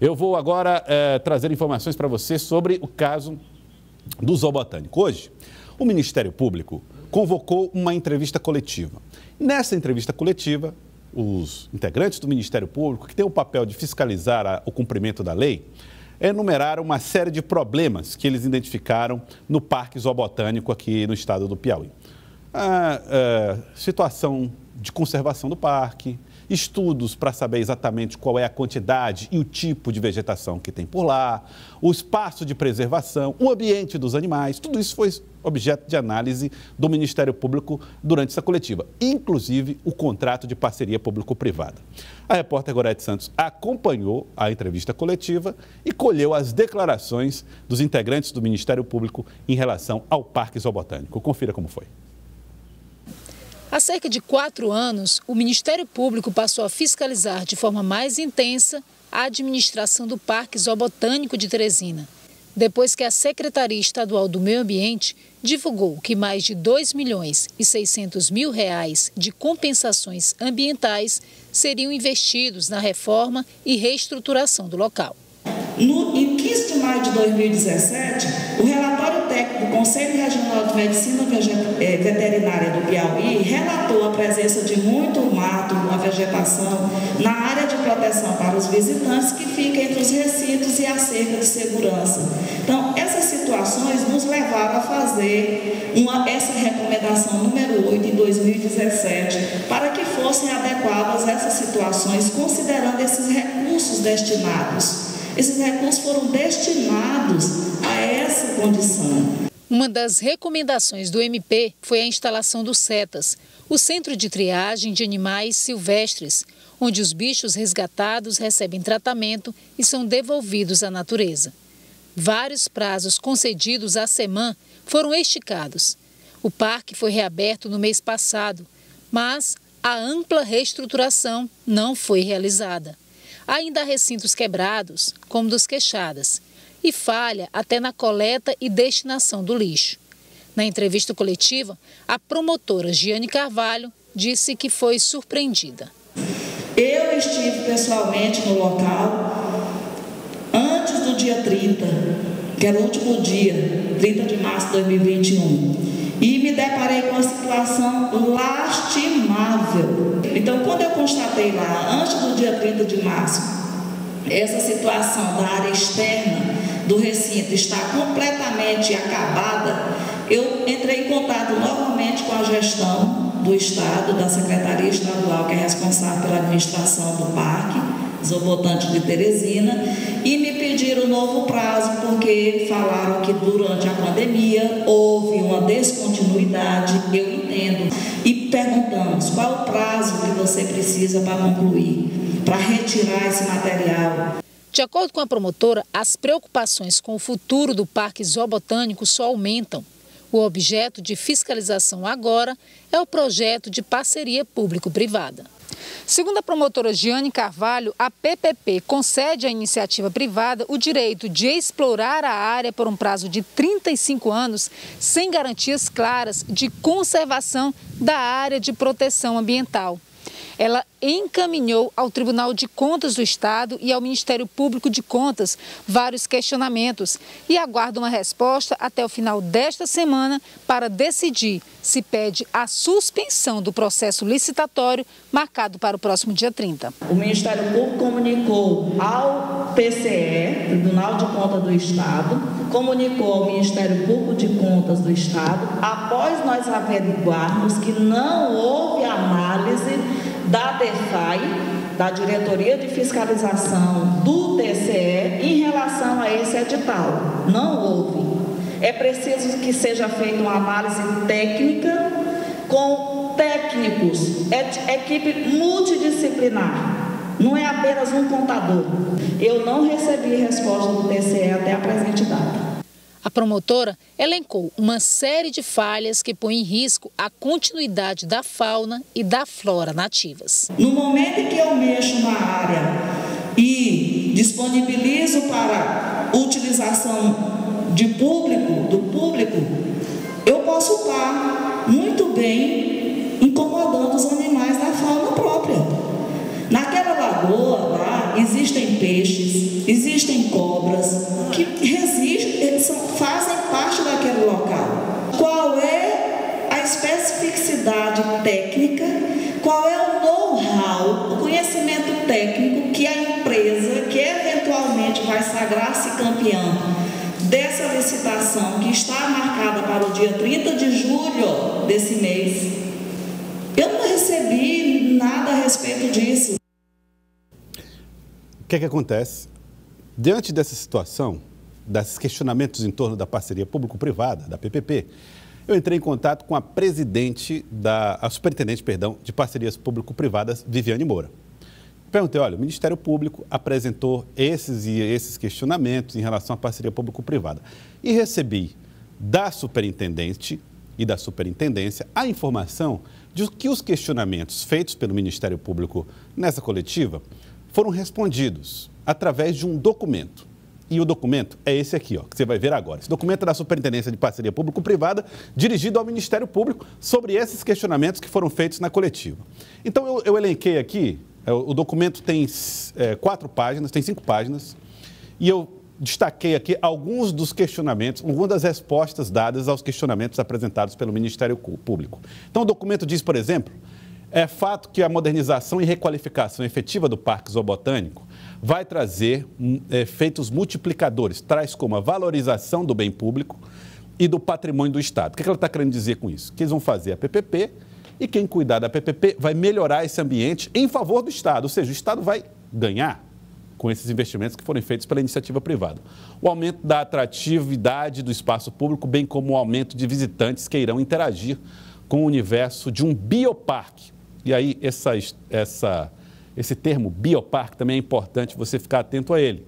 Eu vou agora trazer informações para você sobre o caso do Zoobotânico. Hoje, o Ministério Público convocou uma entrevista coletiva. Nessa entrevista coletiva, os integrantes do Ministério Público, que têm o papel de fiscalizar o cumprimento da lei, enumeraram uma série de problemas que eles identificaram no Parque Zoobotânico aqui no estado do Piauí. A situação de conservação do parque, estudos para saber exatamente qual é a quantidade e o tipo de vegetação que tem por lá, o espaço de preservação, o ambiente dos animais, tudo isso foi objeto de análise do Ministério Público durante essa coletiva, inclusive o contrato de parceria público-privada. A repórter Gorete Santos acompanhou a entrevista coletiva e colheu as declarações dos integrantes do Ministério Público em relação ao Parque Zoobotânico. Confira como foi. Há cerca de 4 anos, o Ministério Público passou a fiscalizar de forma mais intensa a administração do Parque Zoobotânico de Teresina, depois que a Secretaria Estadual do Meio Ambiente divulgou que mais de R$ 2.600.000 de compensações ambientais seriam investidos na reforma e reestruturação do local. Em 15 de maio de 2017, o relatório técnico do Conselho Regional de Medicina Veterinária do Piauí relatou a presença de muito mato, uma vegetação na área de proteção para os visitantes que fica entre os recintos e a cerca de segurança. Então, essas situações nos levaram a fazer essa recomendação número 8 em 2017, para que fossem adequadas essas situações, considerando esses recursos destinados. Esses recursos foram destinados a essa condição. Uma das recomendações do MP foi a instalação do CETAS, o Centro de Triagem de Animais Silvestres, onde os bichos resgatados recebem tratamento e são devolvidos à natureza. Vários prazos concedidos à SEMAN foram esticados. O parque foi reaberto no mês passado, mas a ampla reestruturação não foi realizada. Ainda há recintos quebrados, como dos Queixadas, e falha até na coleta e destinação do lixo. Na entrevista coletiva, a promotora Giane Carvalho disse que foi surpreendida. Eu estive pessoalmente no local antes do dia 30, que era o último dia, 30 de março de 2021. E me deparei com uma situação lastimável. Então, quando eu constatei lá, antes do dia 30 de março, essa situação da área externa do recinto está completamente acabada, eu entrei em contato novamente com a gestão do Estado, da Secretaria Estadual, que é responsável pela administração do Parque Zoobotânico de Teresina, e me pediram um novo prazo, porque falaram que durante a pandemia houve uma descontinuidade, eu entendo, e perguntamos qual o prazo que você precisa para concluir, para retirar esse material. De acordo com a promotora, as preocupações com o futuro do Parque Zoobotânico só aumentam. O objeto de fiscalização agora é o projeto de parceria público-privada. Segundo a promotora Giane Carvalho, a PPP concede à iniciativa privada o direito de explorar a área por um prazo de 35 anos, sem garantias claras de conservação da área de proteção ambiental. Ela encaminhou ao Tribunal de Contas do Estado e ao Ministério Público de Contas vários questionamentos e aguarda uma resposta até o final desta semana para decidir se pede a suspensão do processo licitatório marcado para o próximo dia 30. O Ministério Público comunicou ao TCE, Tribunal de Contas do Estado, comunicou ao Ministério Público de Contas do Estado, após nós averiguarmos que não houve análise da DEFAI, da Diretoria de Fiscalização do TCE, em relação a esse edital. Não houve. É preciso que seja feita uma análise técnica com técnicos, equipe multidisciplinar. Não é apenas um contador. Eu não recebi resposta do TCE até a presente data. A promotora elencou uma série de falhas que põem em risco a continuidade da fauna e da flora nativas. No momento em que eu mexo na área e disponibilizo para utilização do público, eu posso estar muito bem incomodando os animais da fauna própria. Naquela lagoa lá existem peixes, vai sagrar-se campeão dessa licitação que está marcada para o dia 30 de julho desse mês. Eu não recebi nada a respeito disso. O que é que acontece? Diante dessa situação, desses questionamentos em torno da parceria público-privada, da PPP, eu entrei em contato com a superintendente de parcerias público-privadas, Viviane Moura. Perguntei, olha, o Ministério Público apresentou esses questionamentos em relação à parceria público-privada. E recebi da superintendente e da superintendência a informação de que os questionamentos feitos pelo Ministério Público nessa coletiva foram respondidos através de um documento. E o documento é esse aqui, ó, que você vai ver agora. Esse documento é da Superintendência de Parceria Público-Privada, dirigido ao Ministério Público sobre esses questionamentos que foram feitos na coletiva. Então, eu elenquei aqui, o documento tem 4 páginas, tem 5 páginas, e eu destaquei aqui alguns dos questionamentos, algumas das respostas dadas aos questionamentos apresentados pelo Ministério Público. Então, o documento diz, por exemplo, é fato que a modernização e requalificação efetiva do Parque Zoobotânico vai trazer efeitos multiplicadores, traz como a valorização do bem público e do patrimônio do Estado. O que ela está querendo dizer com isso? Que eles vão fazer a PPP e quem cuidar da PPP vai melhorar esse ambiente em favor do Estado, ou seja, o Estado vai ganhar com esses investimentos que foram feitos pela iniciativa privada. O aumento da atratividade do espaço público, bem como o aumento de visitantes que irão interagir com o universo de um bioparque. E aí, esse termo bioparque também é importante você ficar atento a ele.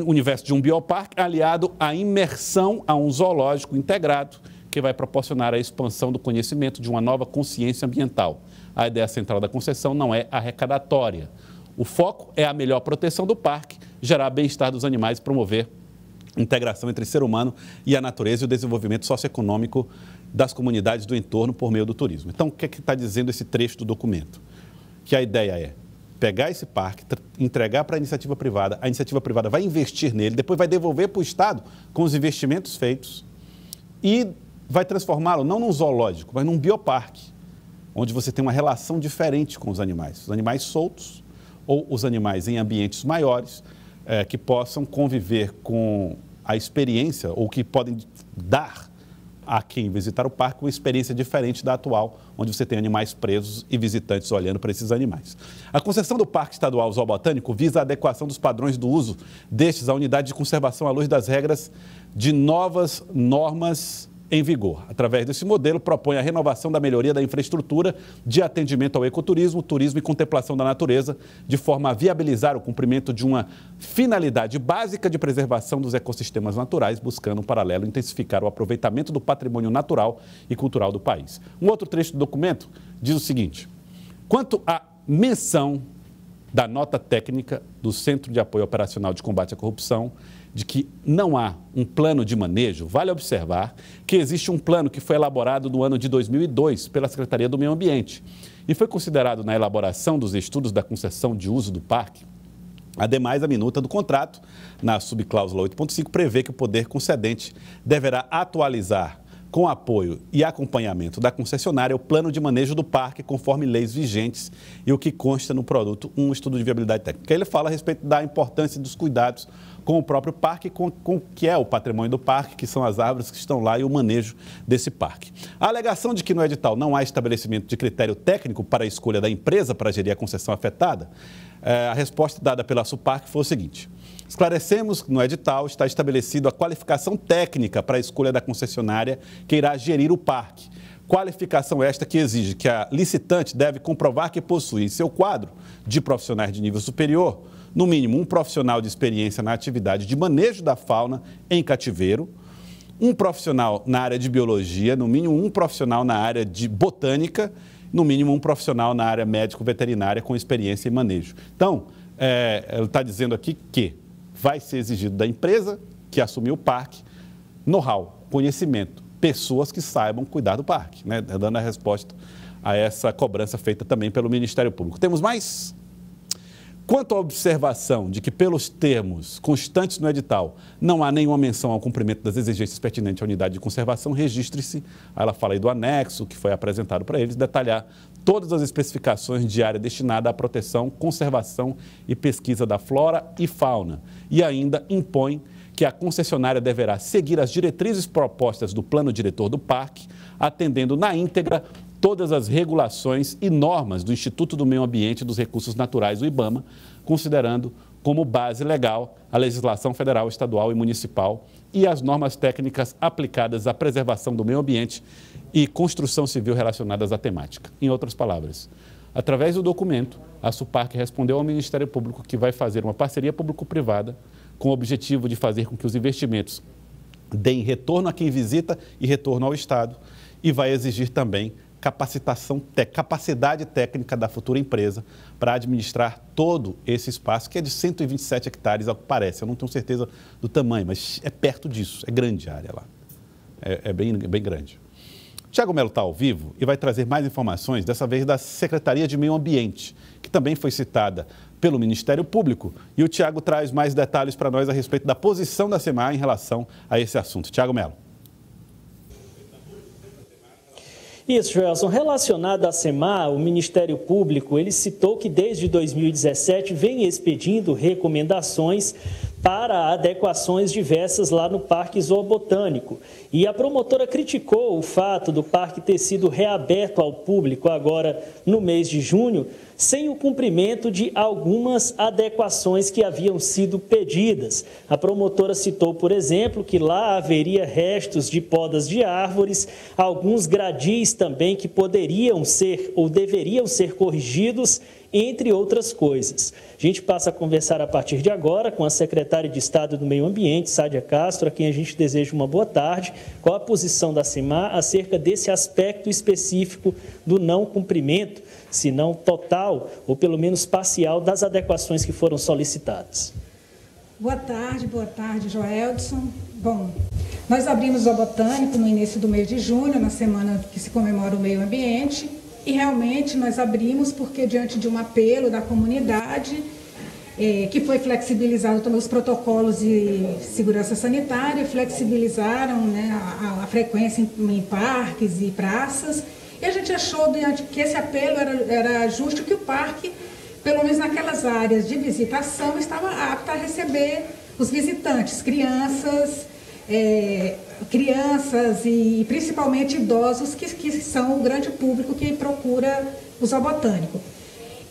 O universo de um bioparque aliado à imersão a um zoológico integrado que vai proporcionar a expansão do conhecimento de uma nova consciência ambiental. A ideia central da concessão não é arrecadatória. O foco é a melhor proteção do parque, gerar bem-estar dos animais e promover integração entre ser humano e a natureza e o desenvolvimento socioeconômico das comunidades do entorno por meio do turismo. Então, o que é que está dizendo esse trecho do documento? Que a ideia é pegar esse parque, entregar para a iniciativa privada vai investir nele, depois vai devolver para o Estado com os investimentos feitos e vai transformá-lo não num zoológico, mas num bioparque, onde você tem uma relação diferente com os animais soltos ou os animais em ambientes maiores que possam conviver com a experiência ou que podem dar a quem visitar o parque uma experiência diferente da atual, onde você tem animais presos e visitantes olhando para esses animais. A concessão do Parque Estadual Zoobotânico visa a adequação dos padrões do uso destes à unidade de conservação à luz das regras de novas normas em vigor. Através desse modelo, propõe a renovação da melhoria da infraestrutura de atendimento ao ecoturismo, turismo e contemplação da natureza, de forma a viabilizar o cumprimento de uma finalidade básica de preservação dos ecossistemas naturais, buscando, em paralelo, intensificar o aproveitamento do patrimônio natural e cultural do país. Um outro trecho do documento diz o seguinte: quanto à menção da nota técnica do Centro de Apoio Operacional de Combate à Corrupção, de que não há um plano de manejo, vale observar que existe um plano que foi elaborado no ano de 2002 pela Secretaria do Meio Ambiente e foi considerado na elaboração dos estudos da concessão de uso do parque. Ademais, a minuta do contrato, na subcláusula 8.5, prevê que o poder concedente deverá atualizar com apoio e acompanhamento da concessionária o plano de manejo do parque conforme leis vigentes e o que consta no produto, um estudo de viabilidade técnica. Ele fala a respeito da importância dos cuidados com o próprio parque, com o que é o patrimônio do parque, que são as árvores que estão lá e o manejo desse parque. A alegação de que no edital não há estabelecimento de critério técnico para a escolha da empresa para gerir a concessão afetada, a resposta dada pela SUPARC foi o seguinte: esclarecemos que no edital está estabelecido a qualificação técnica para a escolha da concessionária que irá gerir o parque. Qualificação esta que exige que a licitante deve comprovar que possui em seu quadro de profissionais de nível superior, no mínimo um profissional de experiência na atividade de manejo da fauna em cativeiro, um profissional na área de biologia, no mínimo um profissional na área de botânica, no mínimo um profissional na área médico-veterinária com experiência em manejo. Então, ele está dizendo aqui que vai ser exigido da empresa que assumiu o parque know-how, conhecimento, pessoas que saibam cuidar do parque, né? Dando a resposta a essa cobrança feita também pelo Ministério Público. Temos mais? Quanto à observação de que, pelos termos constantes no edital, não há nenhuma menção ao cumprimento das exigências pertinentes à unidade de conservação, registre-se, ela fala aí do anexo que foi apresentado para eles, detalhar todas as especificações de área destinada à proteção, conservação e pesquisa da flora e fauna. E ainda impõe que a concessionária deverá seguir as diretrizes propostas do plano diretor do parque, atendendo na íntegra todas as regulações e normas do Instituto do Meio Ambiente e dos Recursos Naturais, o IBAMA, considerando como base legal a legislação federal, estadual e municipal e as normas técnicas aplicadas à preservação do meio ambiente e construção civil relacionadas à temática. Em outras palavras, através do documento, a SUPARC respondeu ao Ministério Público que vai fazer uma parceria público-privada com o objetivo de fazer com que os investimentos deem retorno a quem visita e retorno ao Estado, e vai exigir também capacidade técnica da futura empresa para administrar todo esse espaço, que é de 127 hectares, ao que parece. Eu não tenho certeza do tamanho, mas é perto disso, é grande a área lá, é bem grande. Tiago Melo está ao vivo e vai trazer mais informações, dessa vez da Secretaria de Meio Ambiente, que também foi citada pelo Ministério Público. E o Tiago traz mais detalhes para nós a respeito da posição da SEMAR em relação a esse assunto. Tiago Melo. Isso, Joelson. Relacionado à SEMAR, o Ministério Público, ele citou que desde 2017 vem expedindo recomendações para adequações diversas lá no Parque Zoobotânico. E a promotora criticou o fato do parque ter sido reaberto ao público agora no mês de junho, sem o cumprimento de algumas adequações que haviam sido pedidas. A promotora citou, por exemplo, que lá haveria restos de podas de árvores, alguns gradis também que poderiam ser ou deveriam ser corrigidos, entre outras coisas. A gente passa a conversar a partir de agora com a secretária de Estado do Meio Ambiente, Sádia Castro, a quem a gente deseja uma boa tarde. Qual a posição da SEMAR acerca desse aspecto específico do não cumprimento, se não total, ou pelo menos parcial, das adequações que foram solicitadas? Boa tarde, Joeldson. Bom, nós abrimos o Zoobotânico no início do mês de junho, na semana que se comemora o meio ambiente, e realmente nós abrimos porque, diante de um apelo da comunidade, que foi flexibilizado também os protocolos de segurança sanitária, flexibilizaram, né, a frequência em parques e praças, e a gente achou que esse apelo era justo, que o parque, pelo menos naquelas áreas de visitação, estava apto a receber os visitantes, crianças e principalmente idosos, que são o grande público que procura o zoobotânico.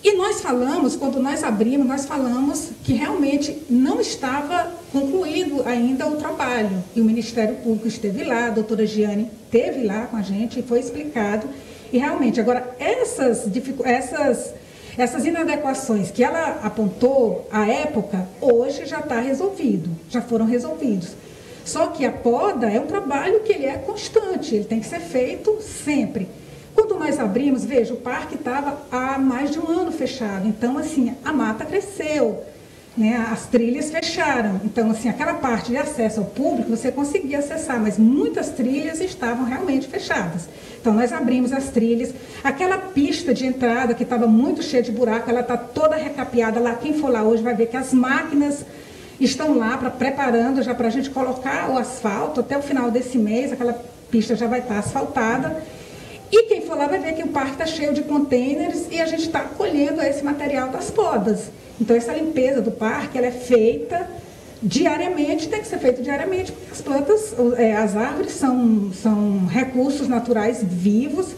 E nós falamos, quando nós abrimos, nós falamos que realmente não estava concluído ainda o trabalho. E o Ministério Público esteve lá, a doutora Giane esteve lá com a gente e foi explicado. E realmente, agora, essas inadequações que ela apontou à época, hoje já está resolvido, já foram resolvidos. Só que a poda é um trabalho que ele é constante, ele tem que ser feito sempre. Quando nós abrimos, veja, o parque estava há mais de um ano fechado, então, assim, a mata cresceu, né? As trilhas fecharam, então, assim, aquela parte de acesso ao público você conseguia acessar, mas muitas trilhas estavam realmente fechadas. Então, nós abrimos as trilhas, aquela pista de entrada que estava muito cheia de buraco, ela está toda recapeada lá, quem for lá hoje vai ver que as máquinas estão lá preparando já para a gente colocar o asfalto, até o final desse mês, aquela pista já vai estar asfaltada. E quem for lá vai ver que o parque está cheio de containers e a gente está colhendo esse material das podas. Então, essa limpeza do parque, ela é feita diariamente, tem que ser feita diariamente, porque as plantas, as árvores são recursos naturais vivos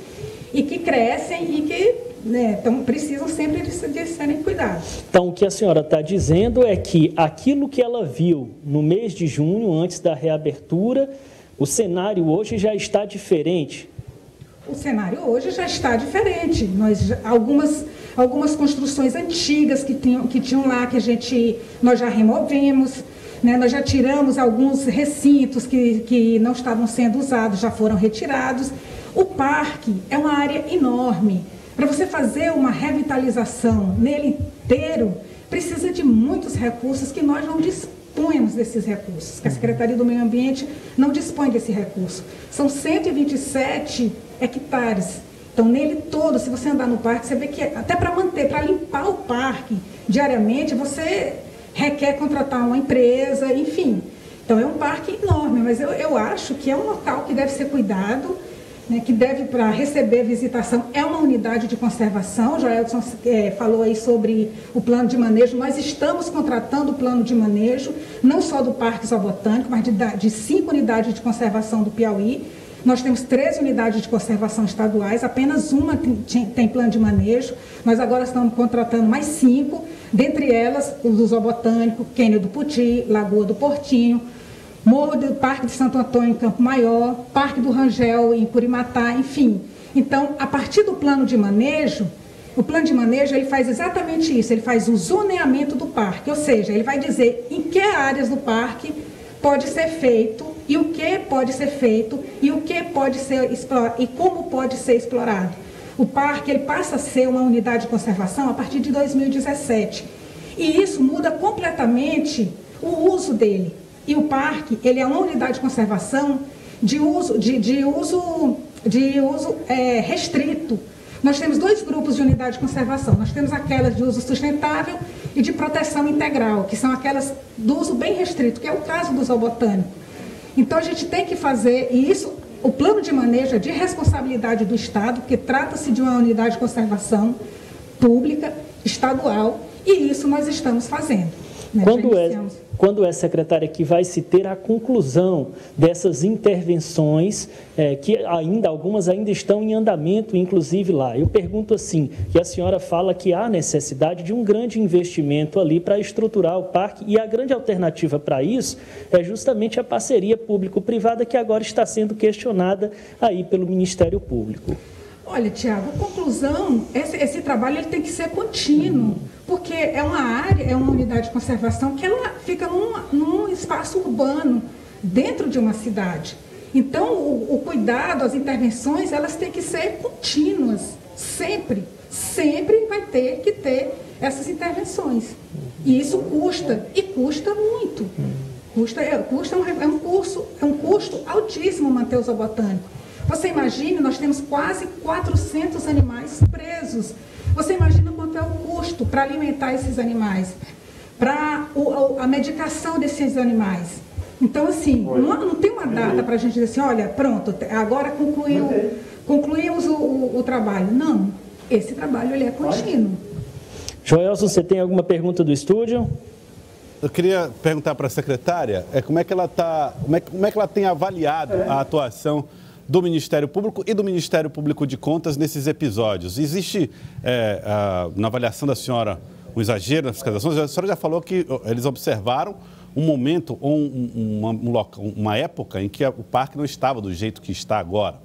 e que crescem e que, né, então, precisam sempre de serem cuidados. Então, o que a senhora está dizendo é que aquilo que ela viu no mês de junho, antes da reabertura, o cenário hoje já está diferente? O cenário hoje já está diferente. Algumas construções antigas que tinham lá, nós já removemos, né? Nós já tiramos alguns recintos que não estavam sendo usados, já foram retirados. O parque é uma área enorme. Para você fazer uma revitalização nele inteiro, precisa de muitos recursos que nós não dispomos desses recursos, que a Secretaria do Meio Ambiente não dispõe desse recurso. São 127 hectares. Então, nele todo, se você andar no parque, você vê que até para limpar o parque, diariamente, você requer contratar uma empresa, enfim. Então é um parque enorme, mas eu acho que é um local que deve ser cuidado, né, que deve, para receber visitação, é uma unidade de conservação. O Joelson falou aí sobre o plano de manejo. Nós estamos contratando o plano de manejo, não só do Parque Zoobotânico, mas de 5 unidades de conservação do Piauí. Nós temos 13 unidades de conservação estaduais, apenas uma tem plano de manejo. Nós agora estamos contratando mais 5, dentre elas o do Zoobotânico, Cânion do Puti, Lagoa do Portinho, Morro do Parque de Santo Antônio em Campo Maior, Parque do Rangel em Curimatá, enfim. Então, a partir do plano de manejo, o plano de manejo ele faz exatamente isso, ele faz o zoneamento do parque, ou seja, ele vai dizer em que áreas do parque pode ser feito e o que pode ser feito e o que pode ser explorado e como pode ser explorado. O parque ele passa a ser uma unidade de conservação a partir de 2017 e isso muda completamente o uso dele. E o parque ele é uma unidade de conservação de uso restrito. Nós temos 2 grupos de unidade de conservação. Nós temos aquelas de uso sustentável e de proteção integral, que são aquelas do uso bem restrito, que é o caso do zoobotânico. Então, a gente tem que fazer isso. O plano de manejo é de responsabilidade do Estado, porque trata-se de uma unidade de conservação pública, estadual, e isso nós estamos fazendo. Né? Quando é, secretária, que vai se ter a conclusão dessas intervenções, que algumas ainda estão em andamento, inclusive lá? Eu pergunto assim, que a senhora fala que há necessidade de um grande investimento ali para estruturar o parque, e a grande alternativa para isso é justamente a parceria público-privada, que agora está sendo questionada aí pelo Ministério Público. Olha, Tiago, a conclusão, esse trabalho ele tem que ser contínuo, porque é uma área, é uma unidade de conservação que ela fica num espaço urbano, dentro de uma cidade. Então, o cuidado, as intervenções, elas têm que ser contínuas, sempre vai ter que ter essas intervenções. E isso custa, e custa muito. É um custo altíssimo manter o zoobotânico. Você imagina, nós temos quase 400 animais presos. Você imagina quanto é o custo para alimentar esses animais, para a medicação desses animais. Então, assim, não tem uma data para a gente dizer assim, olha, pronto, agora concluímos o trabalho. Não, esse trabalho ele é contínuo. Joelson, você tem alguma pergunta do estúdio? Eu queria perguntar para a secretária como é que ela tem avaliado a atuação do Ministério Público e do Ministério Público de Contas nesses episódios. Existe, na avaliação da senhora, um exagero na fiscalização? A senhora já falou que eles observaram um momento ou uma época em que o parque não estava do jeito que está agora.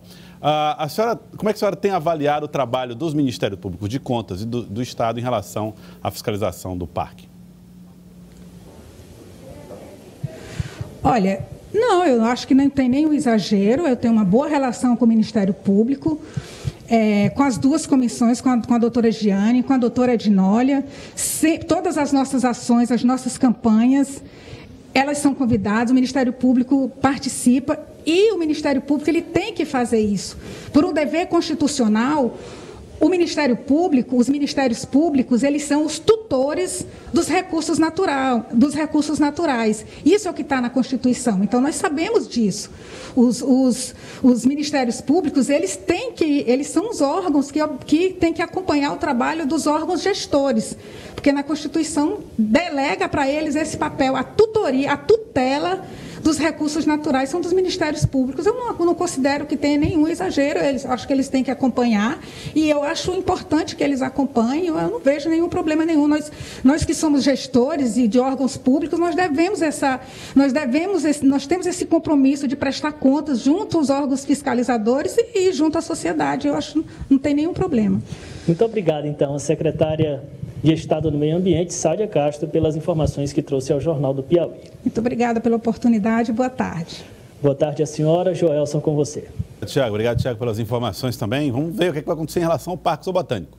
Como é que a senhora tem avaliado o trabalho dos Ministérios Públicos de Contas e do Estado em relação à fiscalização do parque? Olha, não, eu acho que não tem nenhum exagero. Eu tenho uma boa relação com o Ministério Público, com as 2 comissões, com a doutora Giane, com a doutora Ednólia. Todas as nossas ações, as nossas campanhas, elas são convidadas, o Ministério Público participa e o Ministério Público ele tem que fazer isso. Por um dever constitucional, o Ministério Público, os Ministérios Públicos, eles são os tutores dos recursos naturais. Isso é o que está na Constituição. Então, nós sabemos disso. Os Ministérios Públicos, eles são os órgãos que têm que acompanhar o trabalho dos órgãos gestores, porque na Constituição delega para eles esse papel, a tutoria, a tutela dos recursos naturais são dos Ministérios Públicos. Eu não considero que tenha nenhum exagero, acho que eles têm que acompanhar, e eu acho importante que eles acompanhem, eu não vejo nenhum problema nenhum. Nós que somos gestores e de órgãos públicos, nós temos esse compromisso de prestar contas junto aos órgãos fiscalizadores e junto à sociedade. Eu acho que não tem nenhum problema. Muito obrigado, então, a secretária de Estado do Meio Ambiente, Sádia Castro, pelas informações que trouxe ao Jornal do Piauí. Muito obrigada pela oportunidade. Boa tarde. Boa tarde, a senhora. Joelson, com você. Tiago, obrigado, Tiago, pelas informações também. Vamos ver o que vai acontecer em relação ao Parque Zoobotânico.